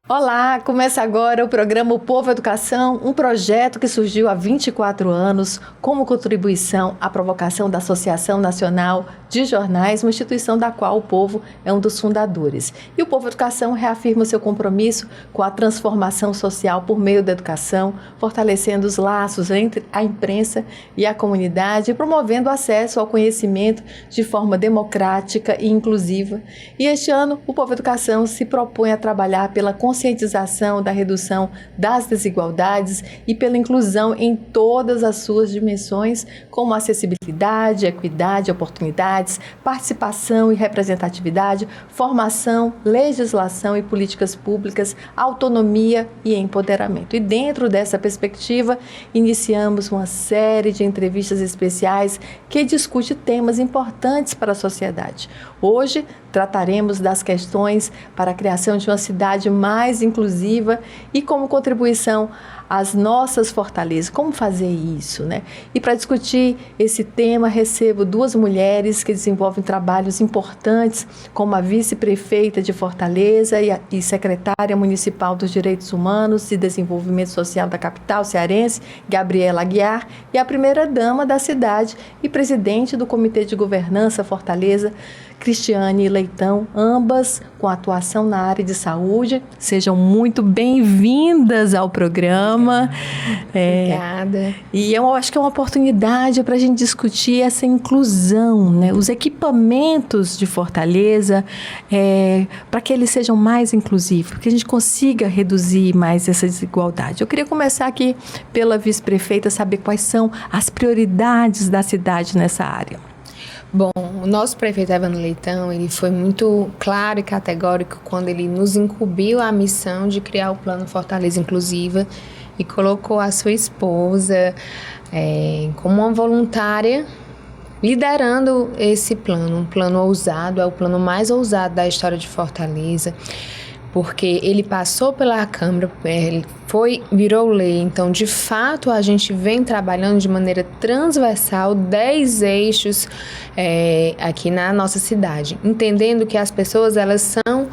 Olá, começa agora o programa O Povo Educação, um projeto que surgiu há 24 anos como contribuição à provocação da Associação Nacional de Jornais, uma instituição da qual o Povo é um dos fundadores. E o Povo Educação reafirma seu compromisso com a transformação social por meio da educação, fortalecendo os laços entre a imprensa e a comunidade e promovendo o acesso ao conhecimento de forma democrática e inclusiva. E este ano, o Povo Educação se propõe a trabalhar pela conscientização da redução das desigualdades e pela inclusão em todas as suas dimensões, como acessibilidade, equidade, oportunidades, participação e representatividade, formação, legislação e políticas públicas, autonomia e empoderamento. E dentro dessa perspectiva, iniciamos uma série de entrevistas especiais que discute temas importantes para a sociedade. Hoje, trataremos das questões para a criação de uma cidade mais inclusiva e como contribuição às nossas fortalezas. Como fazer isso, né? E para discutir esse tema, recebo duas mulheres que desenvolvem trabalhos importantes, como a vice-prefeita de Fortaleza e secretária municipal dos Direitos Humanos e Desenvolvimento Social da capital cearense, Gabriela Aguiar, e a primeira-dama da cidade e presidente do Comitê de Governança Fortaleza, Cristiane Leitão, ambas com atuação na área de saúde. Sejam muito bem-vindas ao programa. Obrigada. E eu acho que é uma oportunidade para a gente discutir essa inclusão, né? Os equipamentos de Fortaleza, para que eles sejam mais inclusivos, para que a gente consiga reduzir mais essa desigualdade. Eu queria começar aqui pela vice-prefeita, saber quais são as prioridades da cidade nessa área. Bom, o nosso prefeito Evandro Leitão, ele foi muito claro e categórico quando ele nos incumbiu a missão de criar o Plano Fortaleza Inclusiva e colocou a sua esposa como uma voluntária liderando esse plano, um plano ousado, é o plano mais ousado da história de Fortaleza, porque ele passou pela Câmara, virou lei. Então, de fato, a gente vem trabalhando de maneira transversal 10 eixos aqui na nossa cidade, entendendo que as pessoas, elas são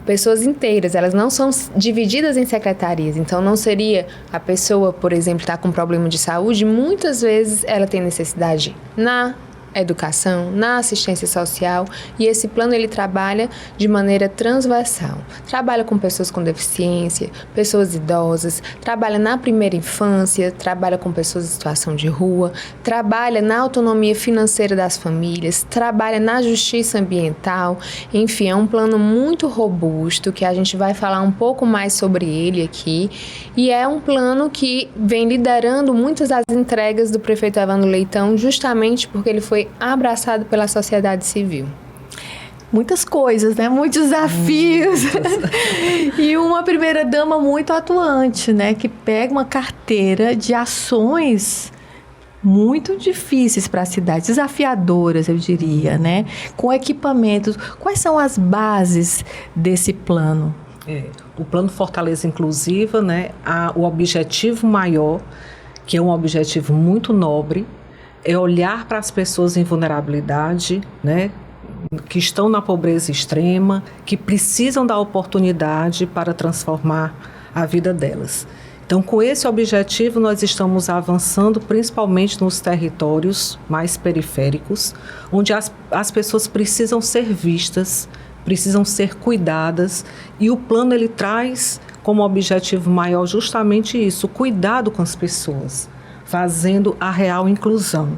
pessoas inteiras, elas não são divididas em secretarias. Então, não seria a pessoa, por exemplo, estar com problema de saúde, muitas vezes ela tem necessidade na educação, na assistência social, e esse plano ele trabalha de maneira transversal. Trabalha com pessoas com deficiência, pessoas idosas, trabalha na primeira infância, trabalha com pessoas em situação de rua, trabalha na autonomia financeira das famílias, trabalha na justiça ambiental. Enfim, é um plano muito robusto que a gente vai falar um pouco mais sobre ele aqui, e é um plano que vem liderando muitas das entregas do prefeito Evandro Leitão, justamente porque ele foi abraçado pela sociedade civil. Muitas coisas, né? Muitos desafios. E uma primeira-dama muito atuante, né? Que pega uma carteira de ações muito difíceis para a cidade, desafiadoras, eu diria, né? Com equipamentos. Quais são as bases desse plano? O Plano Fortaleza Inclusiva, né? O objetivo maior, que é um objetivo muito nobre, é olhar para as pessoas em vulnerabilidade, né, que estão na pobreza extrema, que precisam da oportunidade para transformar a vida delas. Então, com esse objetivo, nós estamos avançando principalmente nos territórios mais periféricos, onde as pessoas precisam ser vistas, precisam ser cuidadas, e o plano ele traz como objetivo maior justamente isso, o cuidado com as pessoas, fazendo a real inclusão.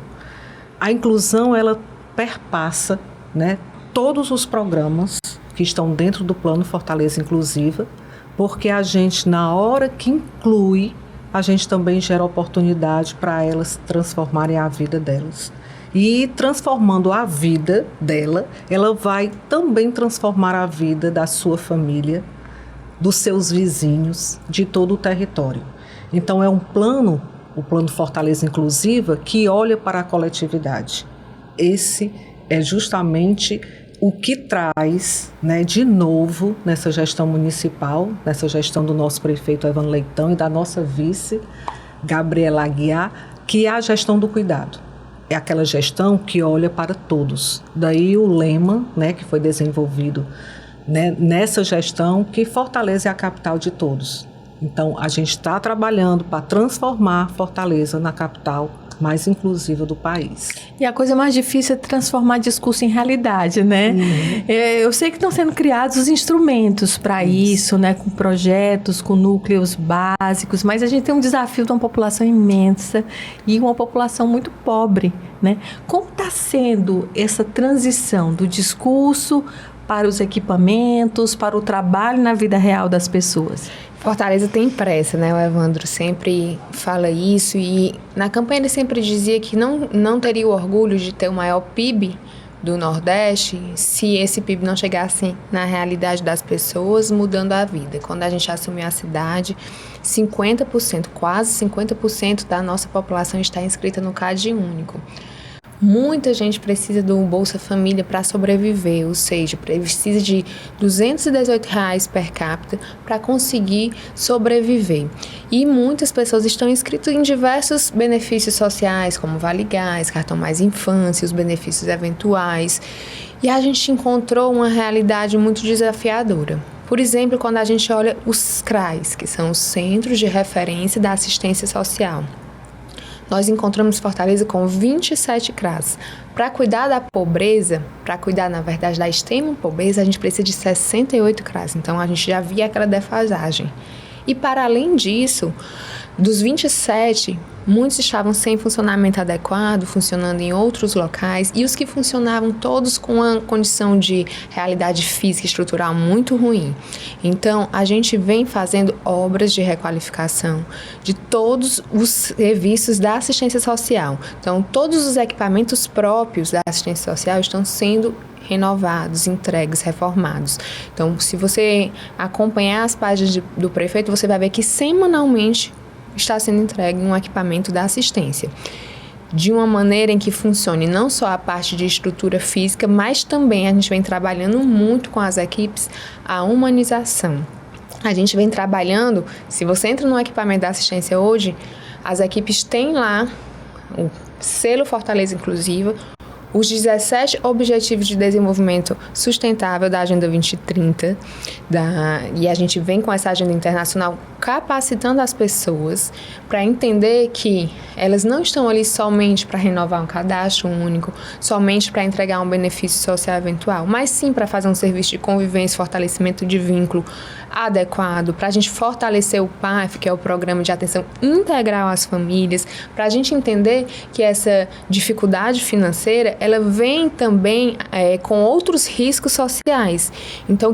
A inclusão, ela perpassa, né, todos os programas que estão dentro do Plano Fortaleza Inclusiva, porque a gente, na hora que inclui, a gente também gera oportunidade para elas transformarem a vida delas. E transformando a vida dela, ela vai também transformar a vida da sua família, dos seus vizinhos, de todo o território. Então, é um plano, o Plano Fortaleza Inclusiva, que olha para a coletividade. Esse é justamente o que traz, né, de novo nessa gestão municipal, nessa gestão do nosso prefeito Evandro Leitão e da nossa vice, Gabriela Aguiar, que é a gestão do cuidado. É aquela gestão que olha para todos. Daí o lema, né, que foi desenvolvido né, nessa gestão que Fortaleza é a capital de todos. Então, a gente está trabalhando para transformar Fortaleza na capital mais inclusiva do país. E a coisa mais difícil é transformar discurso em realidade, né? Eu sei que estão sendo criados os instrumentos para isso, né? Com projetos, com núcleos básicos, mas a gente tem um desafio de uma população imensa e uma população muito pobre, né? Como está sendo essa transição do discurso para os equipamentos, para o trabalho na vida real das pessoas? Fortaleza tem pressa, né? O Evandro sempre fala isso e na campanha ele sempre dizia que não teria o orgulho de ter o maior PIB do Nordeste se esse PIB não chegasse na realidade das pessoas, mudando a vida. Quando a gente assumiu a cidade, 50%, quase 50% da nossa população está inscrita no CAD único. Muita gente precisa do Bolsa Família para sobreviver, ou seja, precisa de R$ 218 per capita para conseguir sobreviver. E muitas pessoas estão inscritas em diversos benefícios sociais, como Vale Gás, Cartão Mais Infância, os benefícios eventuais. E a gente encontrou uma realidade muito desafiadora. Por exemplo, quando a gente olha os CRAs, que são os Centros de Referência da Assistência Social. Nós encontramos Fortaleza com 27 CRAs. Para cuidar da pobreza, para cuidar, na verdade, da extrema pobreza, a gente precisa de 68 CRAs. Então, a gente já via aquela defasagem. E, para além disso, dos 27, muitos estavam sem funcionamento adequado, funcionando em outros locais, e os que funcionavam todos com uma condição de realidade física e estrutural muito ruim. Então, a gente vem fazendo obras de requalificação de todos os serviços da assistência social. Então, todos os equipamentos próprios da assistência social estão sendo renovados, entregues, reformados. Então, se você acompanhar as páginas do prefeito, você vai ver que semanalmente está sendo entregue um equipamento da assistência, de uma maneira em que funcione não só a parte de estrutura física, mas também a gente vem trabalhando muito com as equipes a humanização. A gente vem trabalhando, se você entra no equipamento da assistência hoje, as equipes têm lá o selo Fortaleza Inclusiva, os 17 Objetivos de Desenvolvimento Sustentável da Agenda 2030, e a gente vem com essa agenda internacional capacitando as pessoas para entender que elas não estão ali somente para renovar um cadastro único, somente para entregar um benefício social eventual, mas sim para fazer um serviço de convivência, fortalecimento de vínculo adequado, para a gente fortalecer o PAF, que é o Programa de Atenção Integral às Famílias, para a gente entender que essa dificuldade financeira ela vem também com outros riscos sociais. Então,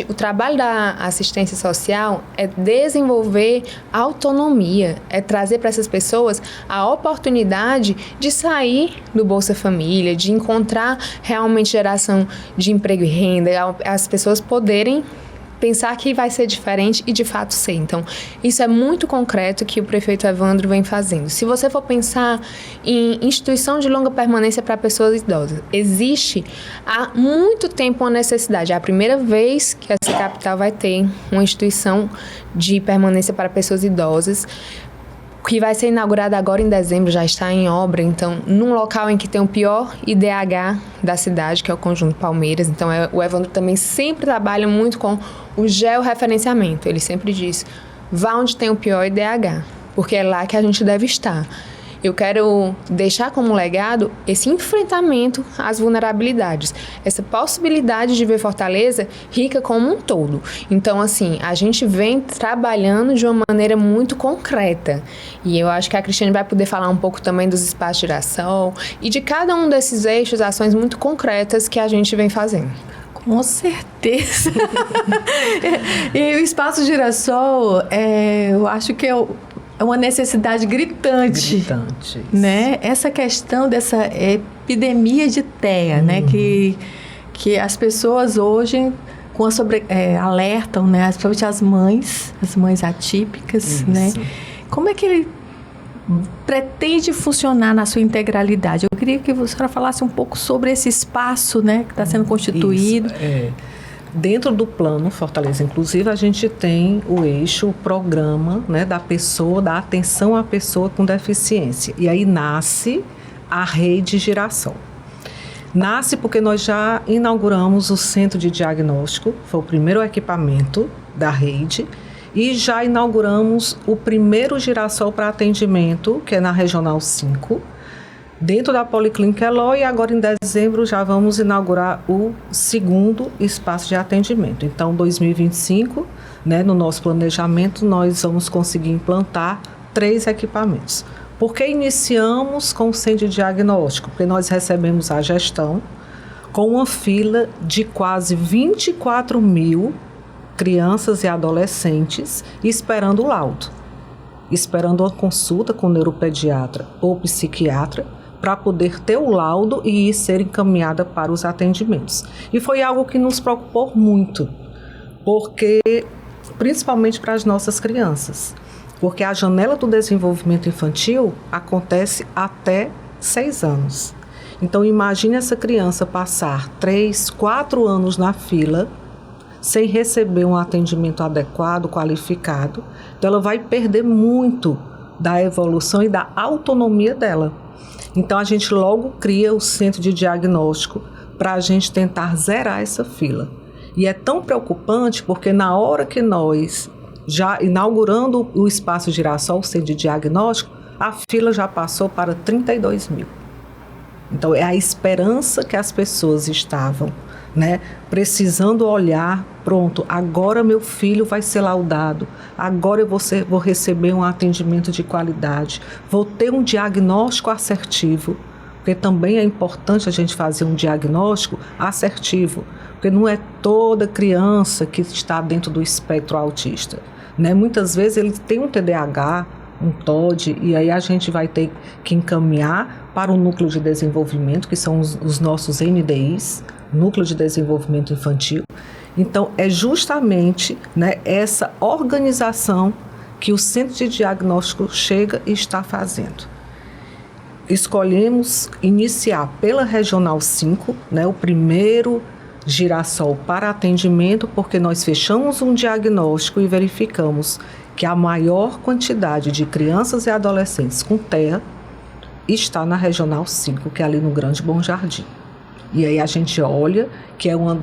o trabalho da assistência social é desenvolver autonomia, é trazer para essas pessoas a oportunidade de sair do Bolsa Família, de encontrar realmente geração de emprego e renda, as pessoas poderem pensar que vai ser diferente e de fato ser. Então, isso é muito concreto que o prefeito Evandro vem fazendo. Se você for pensar em instituição de longa permanência para pessoas idosas, existe há muito tempo uma necessidade. É a primeira vez que essa capital vai ter uma instituição de permanência para pessoas idosas, que vai ser inaugurada agora em dezembro, já está em obra, então, num local em que tem o pior IDH da cidade, que é o Conjunto Palmeiras. Então, o Evandro também sempre trabalha muito com o georreferenciamento. Ele sempre diz, vá onde tem o pior IDH, porque é lá que a gente deve estar. Eu quero deixar como legado esse enfrentamento às vulnerabilidades, essa possibilidade de ver Fortaleza rica como um todo. Então, assim, a gente vem trabalhando de uma maneira muito concreta. E eu acho que a Cristiane vai poder falar um pouco também dos espaços de girassol e de cada um desses eixos, ações muito concretas que a gente vem fazendo. Com certeza. E o Espaço Girassol, eu acho que é uma necessidade gritante, né? Essa questão dessa epidemia de TEA, né? Que as pessoas hoje alertam, né? Principalmente as mães atípicas, isso, né? Como é que ele pretende funcionar na sua integralidade? Eu queria que a senhora falasse um pouco sobre esse espaço, né? Que está sendo constituído. Dentro do plano Fortaleza Inclusiva, a gente tem o eixo, o programa, né, da atenção à pessoa com deficiência. E aí nasce a rede Girassol. Nasce porque nós já inauguramos o centro de diagnóstico, foi o primeiro equipamento da rede, e já inauguramos o primeiro girassol para atendimento, que é na Regional 5, dentro da Policlínica Eloy, e agora em dezembro já vamos inaugurar o segundo espaço de atendimento. Então, 2025, né, no nosso planejamento, nós vamos conseguir implantar 3 equipamentos. Por que iniciamos com o centro de diagnóstico? Porque nós recebemos a gestão com uma fila de quase 24 mil crianças e adolescentes esperando o laudo, esperando uma consulta com o neuropediatra ou psiquiatra para poder ter o laudo e ser encaminhada para os atendimentos. E foi algo que nos preocupou muito, porque principalmente para as nossas crianças. Porque a janela do desenvolvimento infantil acontece até 6 anos. Então, imagine essa criança passar 3, 4 anos na fila sem receber um atendimento adequado, qualificado. Então, ela vai perder muito da evolução e da autonomia dela. Então, a gente logo cria o centro de diagnóstico para a gente tentar zerar essa fila. E é tão preocupante porque na hora que nós já inaugurando o espaço Girassol, o centro de diagnóstico, a fila já passou para 32 mil. Então, é a esperança que as pessoas estavam, né, precisando olhar, pronto, agora meu filho vai ser laudado, agora eu vou receber um atendimento de qualidade, vou ter um diagnóstico assertivo, porque também é importante a gente fazer um diagnóstico assertivo, porque não é toda criança que está dentro do espectro autista. Né? Muitas vezes ele tem um TDAH, um TOD, e aí a gente vai ter que encaminhar para o núcleo de desenvolvimento, que são os nossos NDIs, Núcleo de Desenvolvimento Infantil. Então, é justamente, né, essa organização que o Centro de Diagnóstico chega e está fazendo. Escolhemos iniciar pela Regional 5, né, o primeiro girassol para atendimento, porque nós fechamos um diagnóstico e verificamos que a maior quantidade de crianças e adolescentes com TEA está na Regional 5, que é ali no Grande Bom Jardim. E aí a gente olha que é uma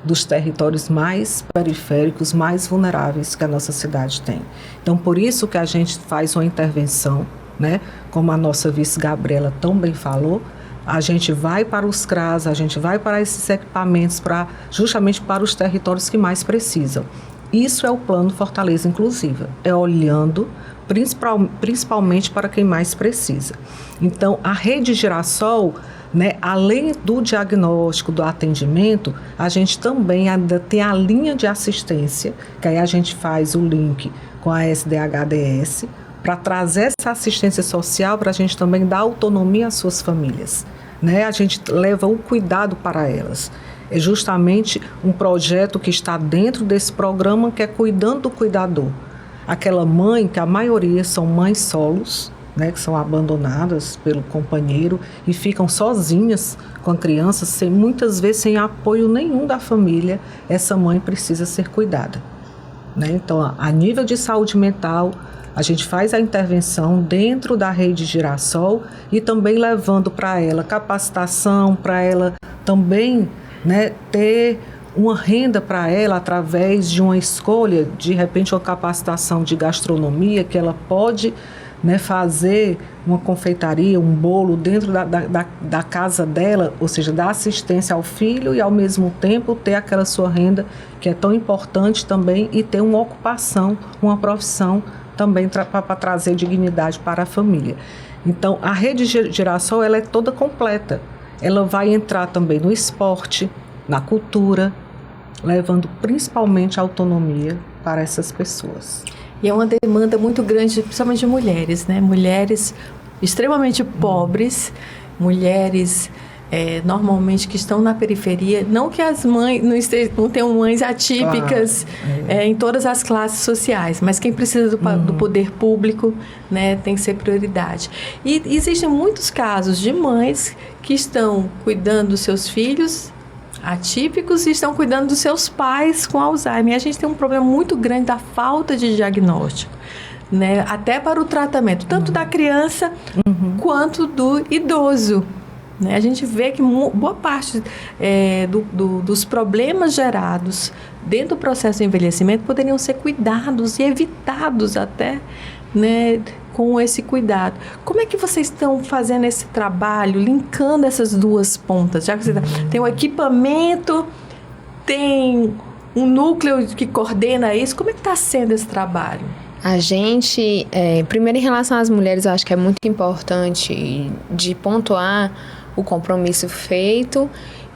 dos territórios mais periféricos, mais vulneráveis que a nossa cidade tem. Então, por isso que a gente faz uma intervenção, né? Como a nossa vice Gabriela tão bem falou, a gente vai para os CRAS, a gente vai para esses equipamentos justamente para os territórios que mais precisam. Isso é o plano Fortaleza Inclusiva, é olhando principalmente para quem mais precisa. Então, a rede Girassol, né, além do diagnóstico, do atendimento, a gente também ainda tem a linha de assistência, que aí a gente faz o link com a SDHDS, para trazer essa assistência social, para a gente também dar autonomia às suas famílias. Né? A gente leva o cuidado para elas. É justamente um projeto que está dentro desse programa, que é Cuidando do Cuidador. Aquela mãe, que a maioria são mães solos, né, que são abandonadas pelo companheiro e ficam sozinhas com a criança, muitas vezes sem apoio nenhum da família, essa mãe precisa ser cuidada. Né? Então, a nível de saúde mental, a gente faz a intervenção dentro da rede Girassol e também levando para ela capacitação, para ela também, né, ter uma renda para ela através de uma escolha, de repente uma capacitação de gastronomia, que ela pode, né, fazer uma confeitaria, um bolo dentro da casa dela, ou seja, dar assistência ao filho e ao mesmo tempo ter aquela sua renda que é tão importante também e ter uma ocupação, uma profissão também para trazer dignidade para a família. Então, a rede Girassol, ela é toda completa. Ela vai entrar também no esporte, na cultura, levando principalmente autonomia para essas pessoas. E é uma demanda muito grande, principalmente de mulheres, né? Mulheres extremamente pobres, mulheres normalmente que estão na periferia, não que as mães não tenham mães atípicas, claro, em todas as classes sociais, mas quem precisa do poder público, né, tem que ser prioridade. E existem muitos casos de mães que estão cuidando dos seus filhos atípicos e estão cuidando dos seus pais com Alzheimer. E a gente tem um problema muito grande da falta de diagnóstico, né, até para o tratamento, tanto da criança quanto do idoso. né? A gente vê que boa parte dos problemas gerados dentro do processo de envelhecimento poderiam ser cuidados e evitados até, né, com esse cuidado. Como é que vocês estão fazendo esse trabalho, linkando essas duas pontas? Já que você tem o equipamento, tem um núcleo que coordena isso, como é que está sendo esse trabalho? A gente, primeiro em relação às mulheres, eu acho que é muito importante de pontuar o compromisso feito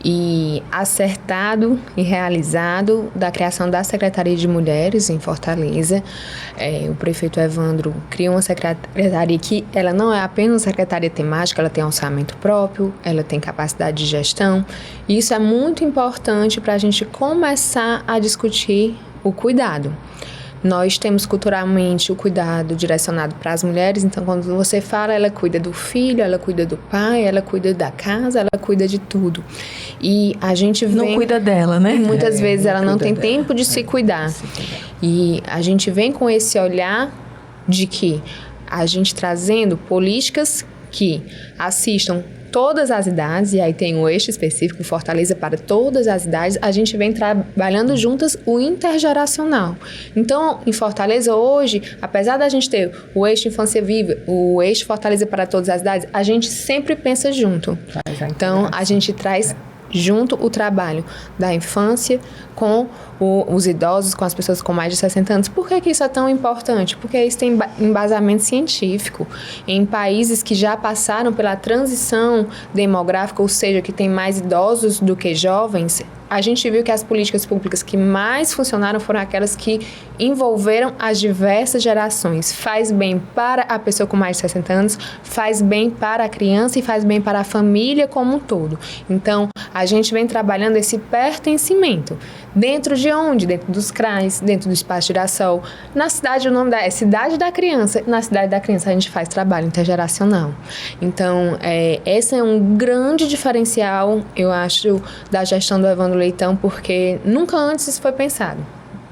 e acertado e realizado da criação da Secretaria de Mulheres em Fortaleza. O prefeito Evandro criou uma secretaria que ela não é apenas uma secretaria temática, ela tem orçamento próprio, ela tem capacidade de gestão. E isso é muito importante para a gente começar a discutir o cuidado. Nós temos culturalmente o cuidado direcionado para as mulheres, então quando você fala, ela cuida do filho, ela cuida do pai, ela cuida da casa, ela cuida de tudo. E a gente vem... Não cuida dela, né? Muitas vezes ela não tem tempo de se cuidar. E a gente vem com esse olhar de que a gente trazendo políticas que assistam todas as idades, e aí tem um eixo específico, Fortaleza para todas as idades, a gente vem trabalhando juntas o intergeracional. Então, em Fortaleza hoje, apesar da gente ter o eixo Infância Viva, o eixo Fortaleza para todas as idades, a gente sempre pensa junto. Então, a gente traz junto o trabalho da infância com os idosos, com as pessoas com mais de 60 anos. Por que isso é tão importante? Porque isso tem embasamento científico. Em países que já passaram pela transição demográfica, ou seja, que tem mais idosos do que jovens, a gente viu que as políticas públicas que mais funcionaram foram aquelas que envolveram as diversas gerações. Faz bem para a pessoa com mais de 60 anos, faz bem para a criança e faz bem para a família como um todo. Então, a gente vem trabalhando esse pertencimento. Dentro de onde? Dentro dos CRAs, dentro do Espaço Girassol. Na cidade, o nome é Cidade da Criança. Na Cidade da Criança, a gente faz trabalho intergeracional. Então, esse é um grande diferencial, eu acho, da gestão do Evandro Leitão, porque nunca antes isso foi pensado.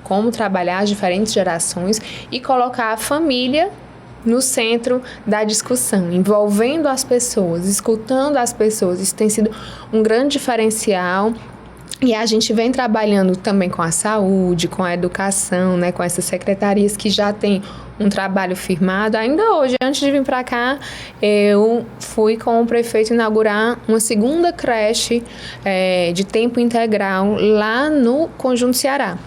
Como trabalhar as diferentes gerações e colocar a família no centro da discussão, envolvendo as pessoas, escutando as pessoas. Isso tem sido um grande diferencial. E a gente vem trabalhando também com a saúde, com a educação, né, com essas secretarias que já têm um trabalho firmado. Ainda hoje, antes de vir para cá, eu fui com o prefeito inaugurar uma segunda creche de tempo integral lá no Conjunto Ceará.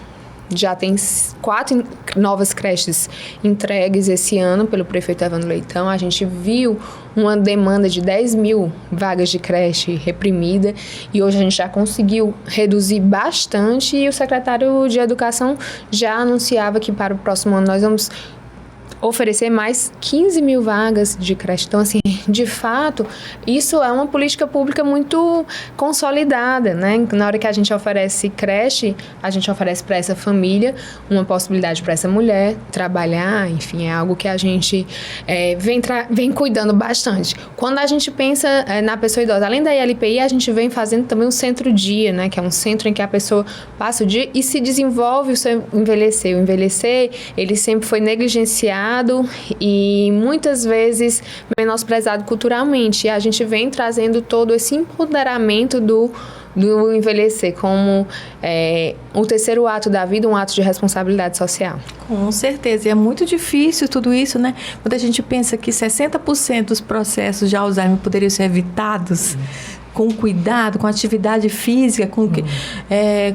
Já tem 4 novas creches entregues esse ano pelo prefeito Evandro Leitão. A gente viu uma demanda de 10 mil vagas de creche reprimida e hoje a gente já conseguiu reduzir bastante e o secretário de Educação já anunciava que para o próximo ano nós vamos oferecer mais 15 mil vagas de creche. Então, assim, de fato, isso é uma política pública muito consolidada, né? Na hora que a gente oferece creche, a gente oferece para essa família uma possibilidade para essa mulher trabalhar, enfim, é algo que a gente vem cuidando bastante. Quando a gente pensa na pessoa idosa, além da ILPI, a gente vem fazendo também um centro-dia, né? Que é um centro em que a pessoa passa o dia e se desenvolve o seu envelhecer. O envelhecer, ele sempre foi negligenciado e muitas vezes menosprezado culturalmente. E a gente vem trazendo todo esse empoderamento do envelhecer como o terceiro ato da vida, um ato de responsabilidade social. Com certeza, e é muito difícil tudo isso, né? Quando a gente pensa que 60% dos processos de Alzheimer poderiam ser evitados com cuidado, com atividade física,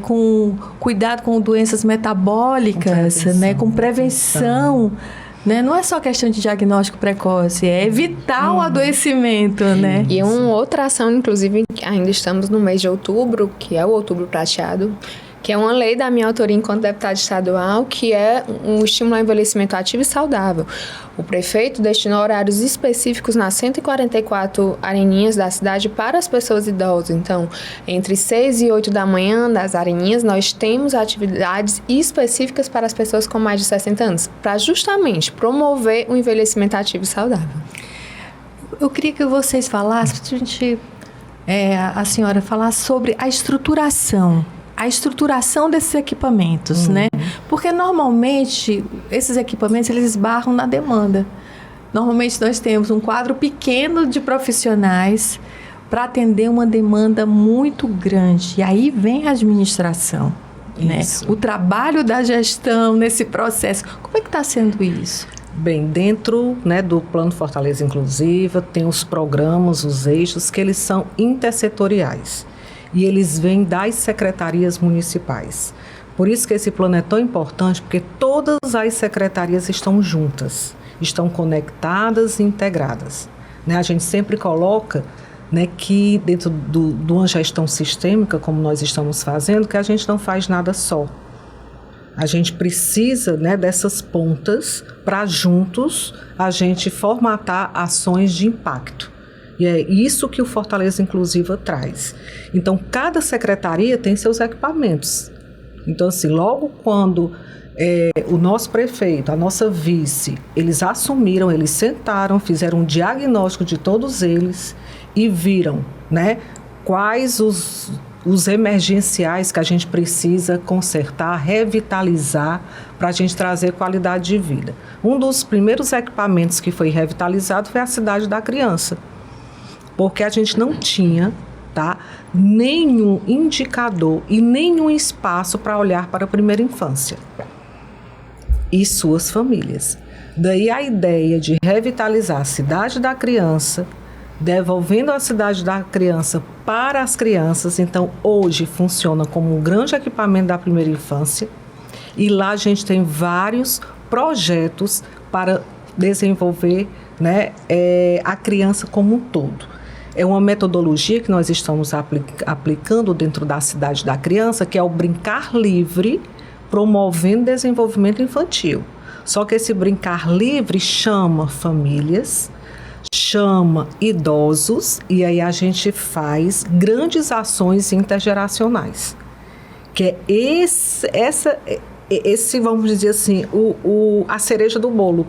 com cuidado com doenças metabólicas, né? Com prevenção. Né? Não é só questão de diagnóstico precoce, é evitar o adoecimento, né? E uma outra ação, inclusive, ainda estamos no mês de outubro, que é o Outubro Prateado, que é uma lei da minha autoria enquanto deputada estadual, que é um estímulo ao envelhecimento ativo e saudável. O prefeito destinou horários específicos nas 144 areninhas da cidade para as pessoas idosas. Então, entre 6 e 8 da manhã, nas areninhas, nós temos atividades específicas para as pessoas com mais de 60 anos, para justamente promover o envelhecimento ativo e saudável. Eu queria que vocês falassem, a senhora falasse sobre a estruturação desses equipamentos, né? Porque normalmente esses equipamentos eles esbarram na demanda. Normalmente nós temos um quadro pequeno de profissionais, para atender uma demanda muito grande. E aí vem a administração, né? O trabalho da gestão nesse processo. Como é que está sendo isso? Bem, dentro, né, do Plano Fortaleza Inclusiva, tem os programas, os eixos, que eles são intersetoriais. E eles vêm das secretarias municipais. Por isso que esse plano é tão importante, porque todas as secretarias estão juntas, estão conectadas e integradas. Né? A gente sempre coloca, né, que dentro de uma gestão sistêmica, como nós estamos fazendo, que a gente não faz nada só. A gente precisa, né, dessas pontas para juntos a gente formatar ações de impacto. E é isso que o Fortaleza Inclusiva traz. Então, cada secretaria tem seus equipamentos. Então, assim, logo quando o nosso prefeito, a nossa vice, eles assumiram, eles sentaram, fizeram um diagnóstico de todos eles e viram, né, quais os emergenciais que a gente precisa consertar, revitalizar, para a gente trazer qualidade de vida. Um dos primeiros equipamentos que foi revitalizado foi a Cidade da Criança, porque a gente não tinha, tá, nenhum indicador e nenhum espaço para olhar para a primeira infância e suas famílias. Daí a ideia de revitalizar a Cidade da Criança, devolvendo a Cidade da Criança para as crianças. Então, hoje funciona como um grande equipamento da primeira infância e lá a gente tem vários projetos para desenvolver, né, a criança como um todo. É uma metodologia que nós estamos aplicando dentro da Cidade da Criança, que é o Brincar Livre, promovendo desenvolvimento infantil. Só que esse Brincar Livre chama famílias, chama idosos, e aí a gente faz grandes ações intergeracionais, que é esse vamos dizer assim, a cereja do bolo.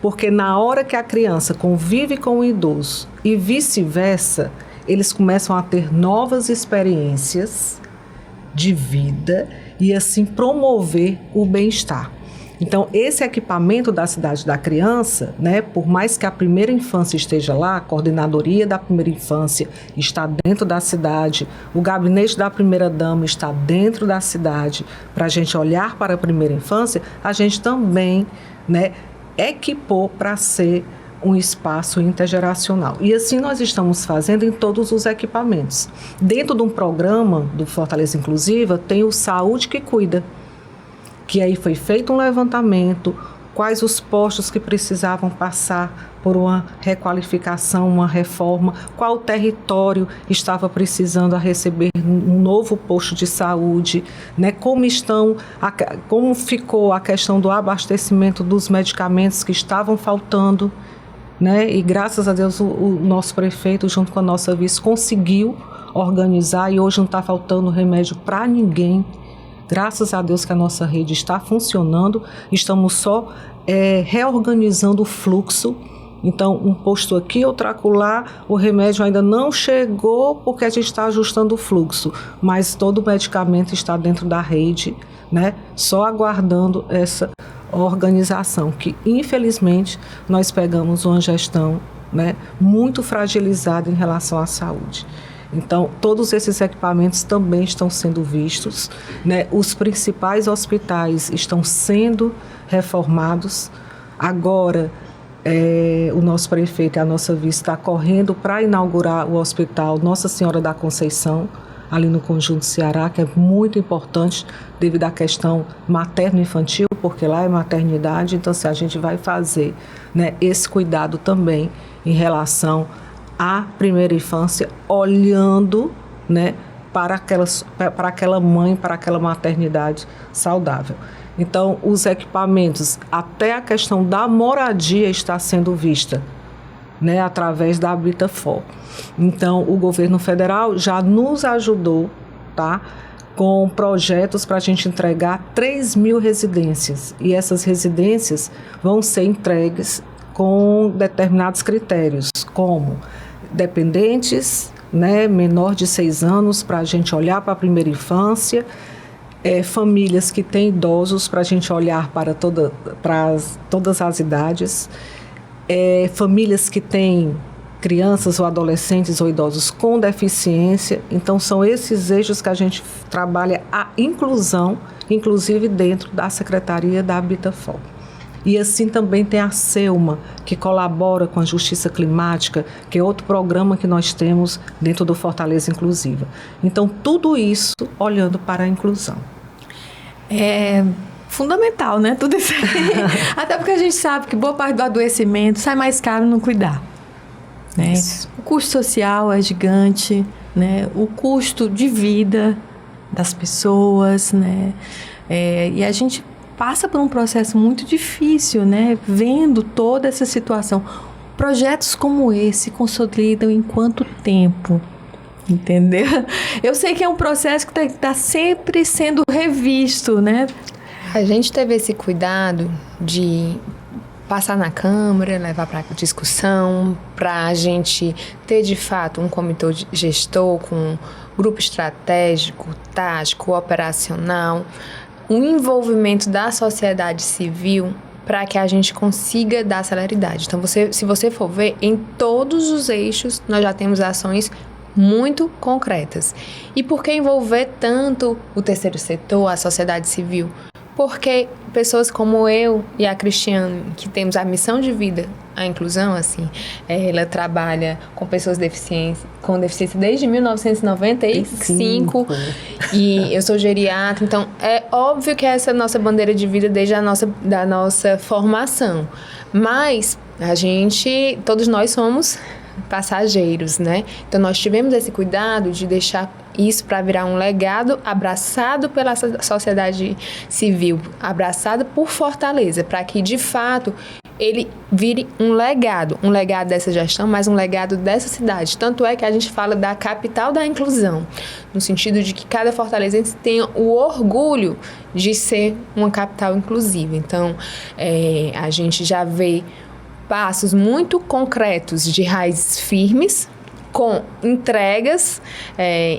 Porque na hora que a criança convive com o idoso e vice-versa, eles começam a ter novas experiências de vida e assim promover o bem-estar. Então, esse equipamento da Cidade da Criança, né, por mais que a primeira infância esteja lá, a coordenadoria da primeira infância está dentro da cidade, o gabinete da primeira-dama está dentro da cidade, para a gente olhar para a primeira infância, a gente também, né, equipou para ser um espaço intergeracional. E assim nós estamos fazendo em todos os equipamentos. Dentro de um programa do Fortaleza Inclusiva, tem o Saúde que Cuida, que aí foi feito um levantamento, quais os postos que precisavam passar por uma requalificação, uma reforma, qual território estava precisando a receber um novo posto de saúde, né? Como ficou a questão do abastecimento dos medicamentos que estavam faltando, né? E graças a Deus o nosso prefeito, junto com a nossa vice, conseguiu organizar e hoje não está faltando remédio para ninguém. Graças a Deus que a nossa rede está funcionando, estamos só reorganizando o fluxo. Então, um posto aqui, outro acolá, o remédio ainda não chegou porque a gente está ajustando o fluxo, mas todo o medicamento está dentro da rede, né? Só aguardando essa organização, que infelizmente nós pegamos uma gestão, né, muito fragilizada em relação à saúde. Então, todos esses equipamentos também estão sendo vistos, né? Os principais hospitais estão sendo reformados. Agora, o nosso prefeito e a nossa vice está correndo para inaugurar o hospital Nossa Senhora da Conceição, ali no Conjunto Ceará, que é muito importante devido à questão materno-infantil, porque lá é maternidade. Então, se a gente vai fazer, né, esse cuidado também em relação à primeira infância, olhando, né, para aquela mãe, para aquela maternidade saudável. Então, os equipamentos, até a questão da moradia está sendo vista, né, através da Habitafor. Então, o governo federal já nos ajudou, tá, com projetos para a gente entregar 3.000 residências. E essas residências vão ser entregues com determinados critérios, como dependentes, né, menor de 6 anos, para a gente olhar para a primeira infância, famílias que têm idosos, para a gente olhar para todas as idades, famílias que têm crianças ou adolescentes ou idosos com deficiência. Então, são esses eixos que a gente trabalha a inclusão, inclusive dentro da Secretaria da Habitafor. E assim também tem a SEUMA, que colabora com a Justiça Climática, que é outro programa que nós temos dentro do Fortaleza Inclusiva. Então, tudo isso olhando para a inclusão. É fundamental, né? Tudo isso aí. Até porque a gente sabe que boa parte do adoecimento sai mais caro não cuidar. Né? O custo social é gigante, né? O custo de vida das pessoas, né? E a gente passa por um processo muito difícil, né? Vendo toda essa situação. Projetos como esse consolidam em quanto tempo? Entendeu? Eu sei que é um processo que está sempre sendo revisto, né? A gente teve esse cuidado de passar na Câmara, levar para discussão, para a gente ter de fato um comitê gestor com grupo estratégico, tático, operacional, um envolvimento da sociedade civil para que a gente consiga dar celeridade. Então, se você for ver, em todos os eixos nós já temos ações muito concretas. E por que envolver tanto o terceiro setor, a sociedade civil? Porque pessoas como eu e a Cristiane, que temos a missão de vida, a inclusão, assim, ela trabalha com pessoas com deficiência desde 1995 e eu sou geriatra, então é óbvio que essa é a nossa bandeira de vida desde da nossa formação. Mas todos nós somos passageiros, né? Então nós tivemos esse cuidado de deixar isso para virar um legado abraçado pela sociedade civil, abraçado por Fortaleza, para que de fato ele vire um legado dessa gestão, mas um legado dessa cidade. Tanto é que a gente fala da capital da inclusão, no sentido de que cada fortalezense tenha o orgulho de ser uma capital inclusiva. Então, a gente já vê passos muito concretos de raízes firmes, com entregas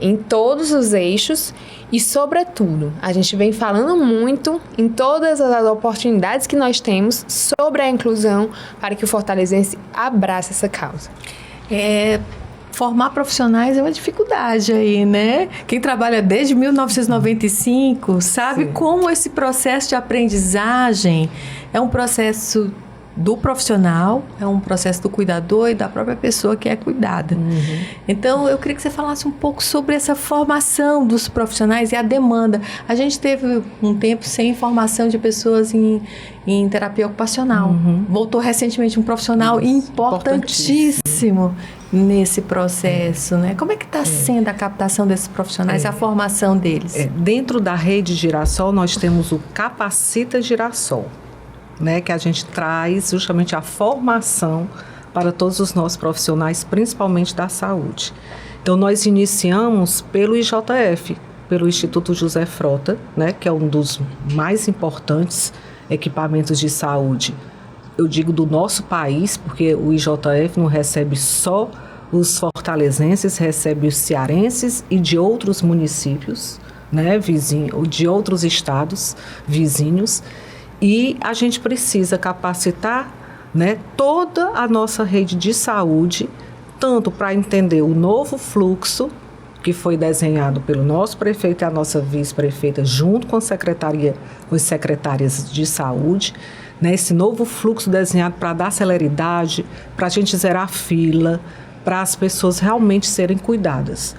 em todos os eixos e, sobretudo, a gente vem falando muito em todas as oportunidades que nós temos sobre a inclusão para que o fortalezense abrace essa causa. Formar profissionais é uma dificuldade aí, né? Quem trabalha desde 1995 sabe como esse processo de aprendizagem é um processo do profissional, é um processo do cuidador e da própria pessoa que é cuidada. Uhum. Então, eu queria que você falasse um pouco sobre essa formação dos profissionais e a demanda. A gente teve um tempo sem formação de pessoas em terapia ocupacional. Uhum. Voltou recentemente um profissional importantíssimo nesse processo, né? Como é que está sendo a captação desses profissionais, a formação deles? Dentro da rede Girassol, nós temos o Capacita Girassol, né, que a gente traz justamente a formação para todos os nossos profissionais, principalmente da saúde. Então, nós iniciamos pelo IJF, pelo Instituto José Frota, né, que é um dos mais importantes equipamentos de saúde, eu digo do nosso país, porque o IJF não recebe só os fortalezenses, recebe os cearenses e de outros municípios, né, vizinhos, de outros estados vizinhos. E a gente precisa capacitar, né, toda a nossa rede de saúde, tanto para entender o novo fluxo que foi desenhado pelo nosso prefeito e a nossa vice-prefeita, junto com a secretaria, com as secretárias de saúde, né, esse novo fluxo desenhado para dar celeridade, para a gente zerar a fila, para as pessoas realmente serem cuidadas.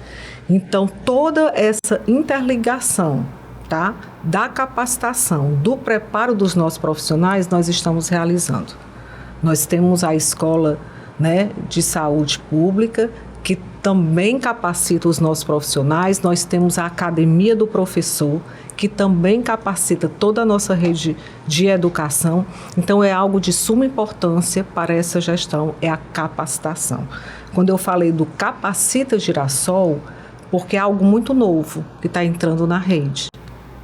Então, toda essa interligação, tá, da capacitação, do preparo dos nossos profissionais, nós estamos realizando. Nós temos a escola, né, de saúde pública, que também capacita os nossos profissionais. Nós temos a Academia do Professor, que também capacita toda a nossa rede de educação. Então, é algo de suma importância para essa gestão, é a capacitação. Quando eu falei do Capacita Girassol, porque é algo muito novo que está entrando na rede.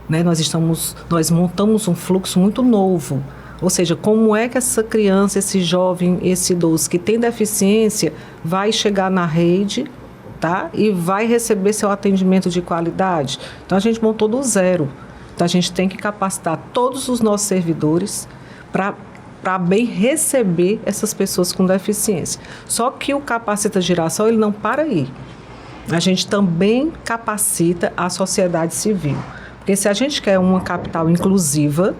Né? Nós montamos um fluxo muito novo, ou seja, como é que essa criança, esse jovem, esse idoso que tem deficiência vai chegar na rede, tá? E vai receber seu atendimento de qualidade. Então a gente montou do zero. Então a gente tem que capacitar todos os nossos servidores para para bem receber essas pessoas com deficiência. Só que o Capacita Girassol, ele não para aí. A gente também capacita a sociedade civil. Porque se a gente quer uma capital inclusiva,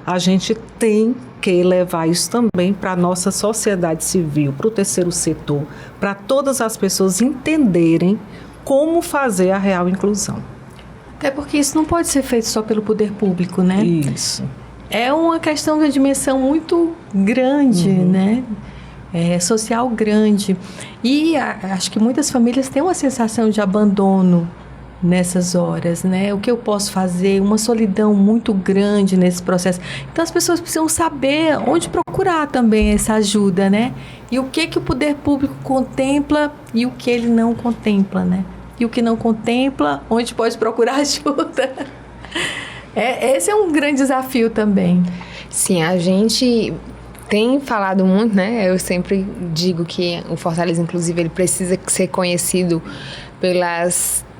a gente tem que levar isso também para a nossa sociedade civil, para o terceiro setor, para todas as pessoas entenderem como fazer a real inclusão. Até porque isso não pode ser feito só pelo poder público, né? Isso. É uma questão de dimensão muito grande, né? Social grande. E acho que muitas famílias têm uma sensação de abandono nessas horas, né? O que eu posso fazer? Uma solidão muito grande nesse processo. Então as pessoas precisam saber onde procurar também essa ajuda, né? E o que o poder público contempla e o que ele não contempla, né? E o que não contempla, onde pode procurar ajuda. Esse é um grande desafio também. Sim, a gente tem falado muito, né? Eu sempre digo que o Fortaleza Inclusive ele precisa ser conhecido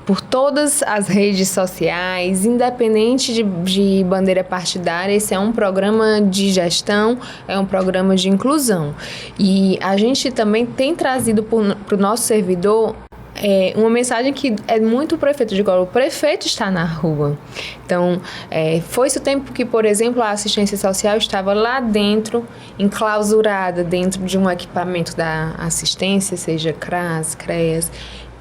por todas as redes sociais, independente de bandeira partidária. Esse é um programa de gestão, é um programa de inclusão. E a gente também tem trazido para o nosso servidor uma mensagem que é muito o prefeito de Goiás. O prefeito está na rua. Então, foi-se o tempo que, por exemplo, a assistência social estava lá dentro, enclausurada dentro de um equipamento da assistência, seja CRAS, CREAS,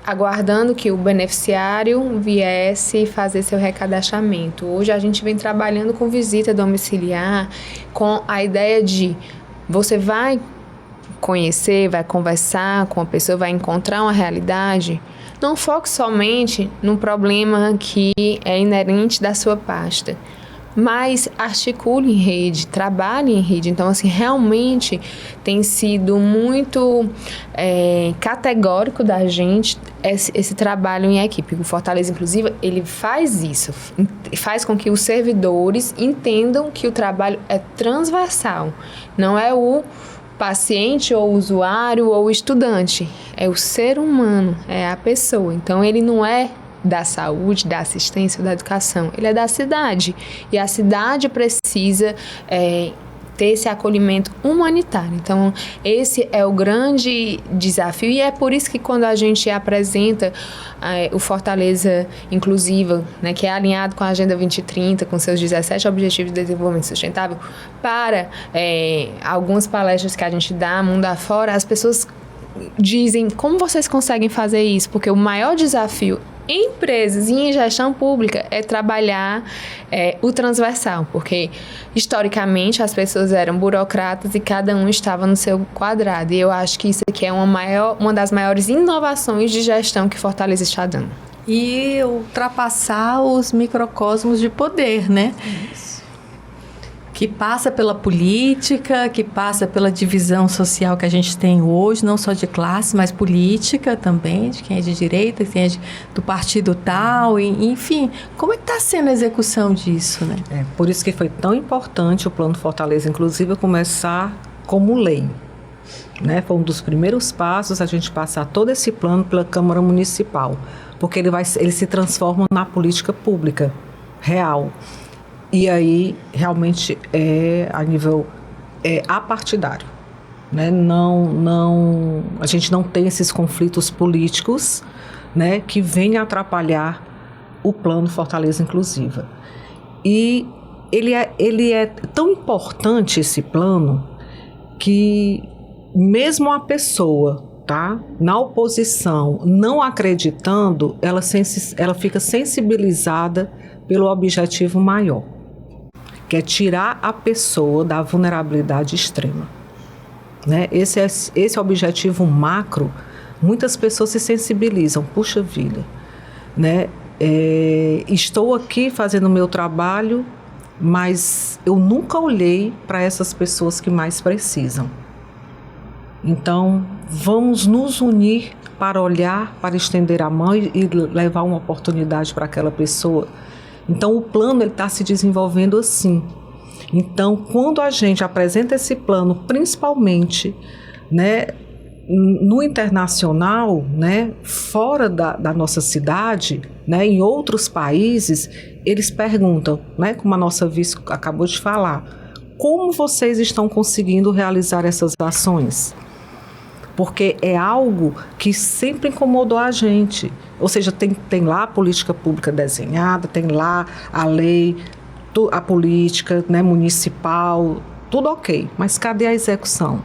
aguardando que o beneficiário viesse fazer seu recadastramento. Hoje a gente vem trabalhando com visita domiciliar, com a ideia de você vai conhecer, vai conversar com a pessoa, vai encontrar uma realidade. Não foque somente no problema que é inerente da sua pasta, mas articule em rede, trabalhe em rede. Então, assim, realmente tem sido muito categórico da gente esse trabalho em equipe. O Fortaleza Inclusiva, ele faz isso, faz com que os servidores entendam que o trabalho é transversal, não é o paciente ou usuário ou estudante, é o ser humano, é a pessoa. Então, ele não é da saúde, da assistência, da educação, ele é da cidade. E a cidade precisa ter esse acolhimento humanitário. Então, esse é o grande desafio e é por isso que quando a gente apresenta o Fortaleza Inclusiva, né, que é alinhado com a Agenda 2030, com seus 17 Objetivos de Desenvolvimento Sustentável, para algumas palestras que a gente dá mundo afora, as pessoas dizem, como vocês conseguem fazer isso? Porque o maior desafio em empresas e em gestão pública é trabalhar o transversal, porque historicamente as pessoas eram burocratas e cada um estava no seu quadrado. E eu acho que isso aqui é uma das maiores inovações de gestão que Fortaleza está dando. E ultrapassar os microcosmos de poder, né? Isso. Que passa pela política, que passa pela divisão social que a gente tem hoje, não só de classe, mas política também, de quem é de direita, quem é do partido tal, enfim. Como é que está sendo a execução disso, né? Por isso que foi tão importante o Plano Fortaleza Inclusiva começar como lei. Né? Foi um dos primeiros passos a gente passar todo esse plano pela Câmara Municipal, porque ele se transforma na política pública real. E aí, realmente, a nível apartidário. Né? A gente não tem esses conflitos políticos, né, que venham atrapalhar o Plano Fortaleza Inclusiva. E ele é tão importante, esse plano, que mesmo a pessoa, tá, na oposição, não acreditando, ela fica sensibilizada pelo objetivo maior, que é tirar a pessoa da vulnerabilidade extrema. Né? Esse objetivo macro, muitas pessoas se sensibilizam. Puxa vida, né? Estou aqui fazendo o meu trabalho, mas eu nunca olhei para essas pessoas que mais precisam. Então, vamos nos unir para olhar, para estender a mão e levar uma oportunidade para aquela pessoa. Então, o plano está se desenvolvendo assim. Então, quando a gente apresenta esse plano, principalmente, né, no internacional, né, fora da nossa cidade, né, em outros países, eles perguntam, né, como a nossa vice acabou de falar, como vocês estão conseguindo realizar essas ações? Porque é algo que sempre incomodou a gente. Ou seja, tem lá a política pública desenhada, tem lá a lei, a política, né, municipal, tudo ok. Mas cadê a execução?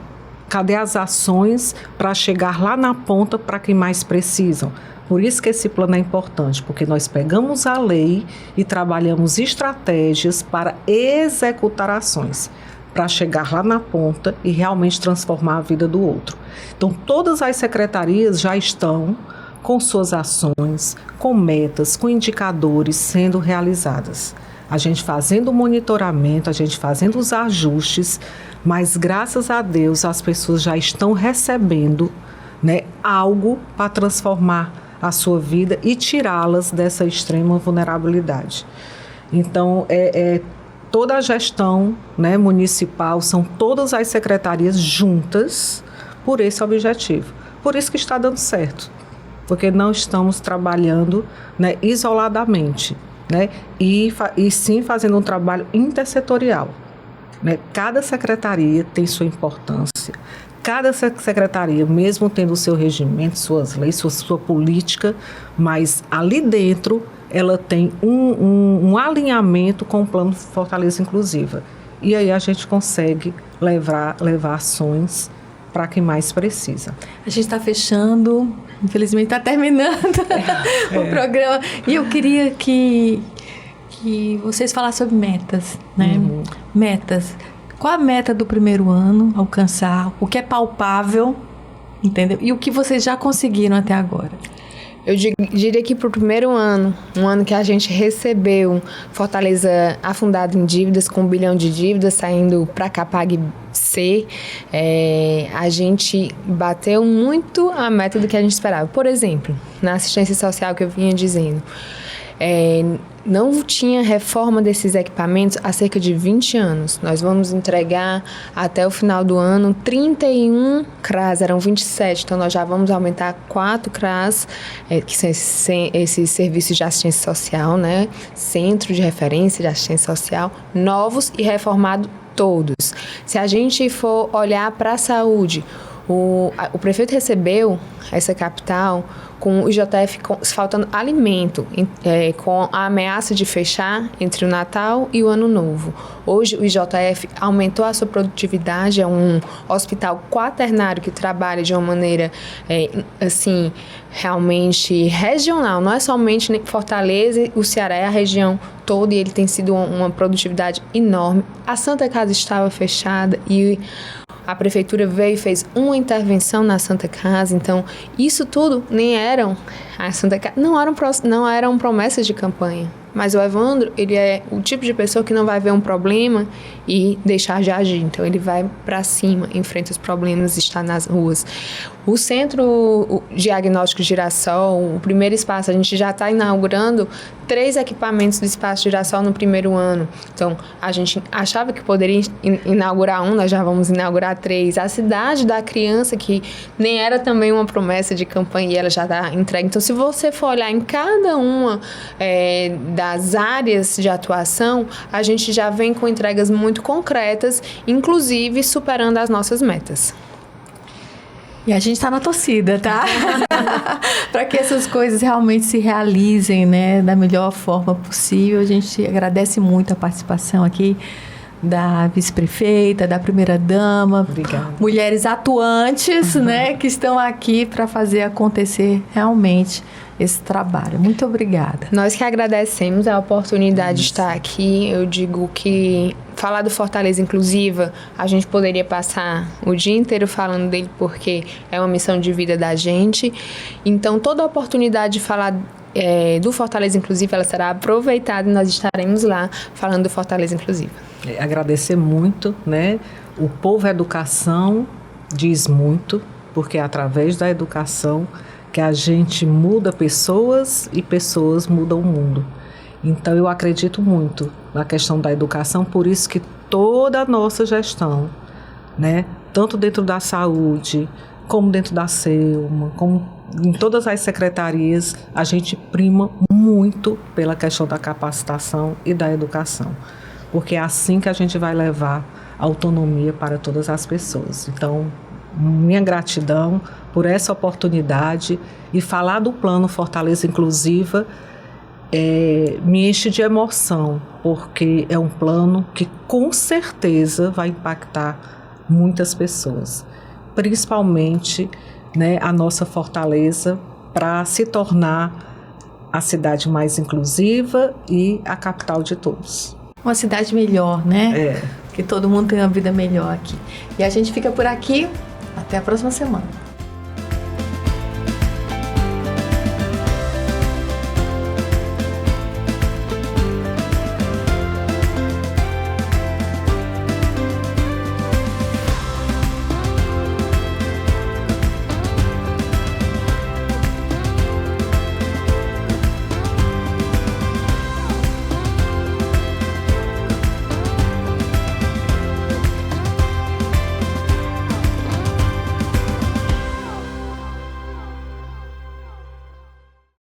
Cadê as ações para chegar lá na ponta para quem mais precisam? Por isso que esse plano é importante, porque nós pegamos a lei e trabalhamos estratégias para executar ações, para chegar lá na ponta e realmente transformar a vida do outro. Então, todas as secretarias já estão com suas ações, com metas, com indicadores sendo realizadas. A gente fazendo o monitoramento, a gente fazendo os ajustes, mas graças a Deus as pessoas já estão recebendo, né, algo para transformar a sua vida e tirá-las dessa extrema vulnerabilidade. Então, toda a gestão, né, municipal, são todas as secretarias juntas por esse objetivo. Por isso que está dando certo, porque não estamos trabalhando, né, isoladamente, né, e sim fazendo um trabalho intersetorial. Né? Cada secretaria tem sua importância, cada secretaria, mesmo tendo o seu regimento, suas leis, sua política, mas ali dentro ela tem um alinhamento com o plano Fortaleza Inclusiva. E aí a gente consegue levar ações para quem mais precisa. A gente está fechando, infelizmente está terminando o programa. E eu queria que vocês falassem sobre metas, né? Uhum. Metas. Qual a meta do primeiro ano alcançar? O que é palpável, entendeu? E o que vocês já conseguiram até agora? Eu diria que para o primeiro ano, um ano que a gente recebeu Fortaleza afundado em dívidas, com 1 bilhão de dívidas, saindo para Capag C, a gente bateu muito a meta do que a gente esperava. Por exemplo, na assistência social que eu vinha dizendo, não tinha reforma desses equipamentos há cerca de 20 anos. Nós vamos entregar até o final do ano 31 CRAS, eram 27, então nós já vamos aumentar 4 CRAS, que são esses serviços de assistência social, né? Centro de referência de assistência social, novos e reformados todos. Se a gente for olhar para a saúde, o prefeito recebeu essa capital com o IJF faltando alimento, com a ameaça de fechar entre o Natal e o Ano Novo. Hoje o IJF aumentou a sua produtividade, é um hospital quaternário que trabalha de uma maneira assim, realmente regional, não é somente Fortaleza, o Ceará é a região toda e ele tem sido uma produtividade enorme. A Santa Casa estava fechada e a prefeitura veio e fez uma intervenção na Santa Casa, então isso tudo nem eram a Santa Casa, não eram promessas de campanha. Mas o Evandro, ele é o tipo de pessoa que não vai ver um problema e deixar de agir. Então, ele vai para cima, enfrenta os problemas, está nas ruas. O Centro Diagnóstico Girassol, o primeiro espaço, a gente já está inaugurando 3 equipamentos do Espaço Girassol no primeiro ano. Então, a gente achava que poderia inaugurar um, nós já vamos inaugurar 3. A Cidade da Criança, que nem era também uma promessa de campanha e ela já está entregue. Então, se você for olhar em cada uma das áreas de atuação, a gente já vem com entregas muito concretas, inclusive superando as nossas metas. E a gente está na torcida, tá? Para que essas coisas realmente se realizem, né, da melhor forma possível. A gente agradece muito a participação aqui da vice-prefeita, da primeira-dama. Obrigada. Mulheres atuantes, né, que estão aqui para fazer acontecer realmente esse trabalho. Muito obrigada. Nós que agradecemos a oportunidade de estar aqui. Eu digo que falar do Fortaleza Inclusiva, a gente poderia passar o dia inteiro falando dele porque é uma missão de vida da gente. Então, toda oportunidade de falar do Fortaleza Inclusiva, ela será aproveitada e nós estaremos lá falando do Fortaleza Inclusiva. Agradecer muito, né? O Povo Educação diz muito, porque é através da educação que a gente muda pessoas e pessoas mudam o mundo. Então, eu acredito muito na questão da educação, por isso que toda a nossa gestão, né, tanto dentro da saúde, como dentro da SELMA, como em todas as secretarias, a gente prima muito pela questão da capacitação e da educação, porque é assim que a gente vai levar autonomia para todas as pessoas. Então, minha gratidão por essa oportunidade, e falar do Plano Fortaleza Inclusiva me enche de emoção, porque é um plano que com certeza vai impactar muitas pessoas, principalmente, né, a nossa Fortaleza, para se tornar a cidade mais inclusiva e a capital de todos. Uma cidade melhor, né? Que todo mundo tenha uma vida melhor aqui. E a gente fica por aqui. Até a próxima semana.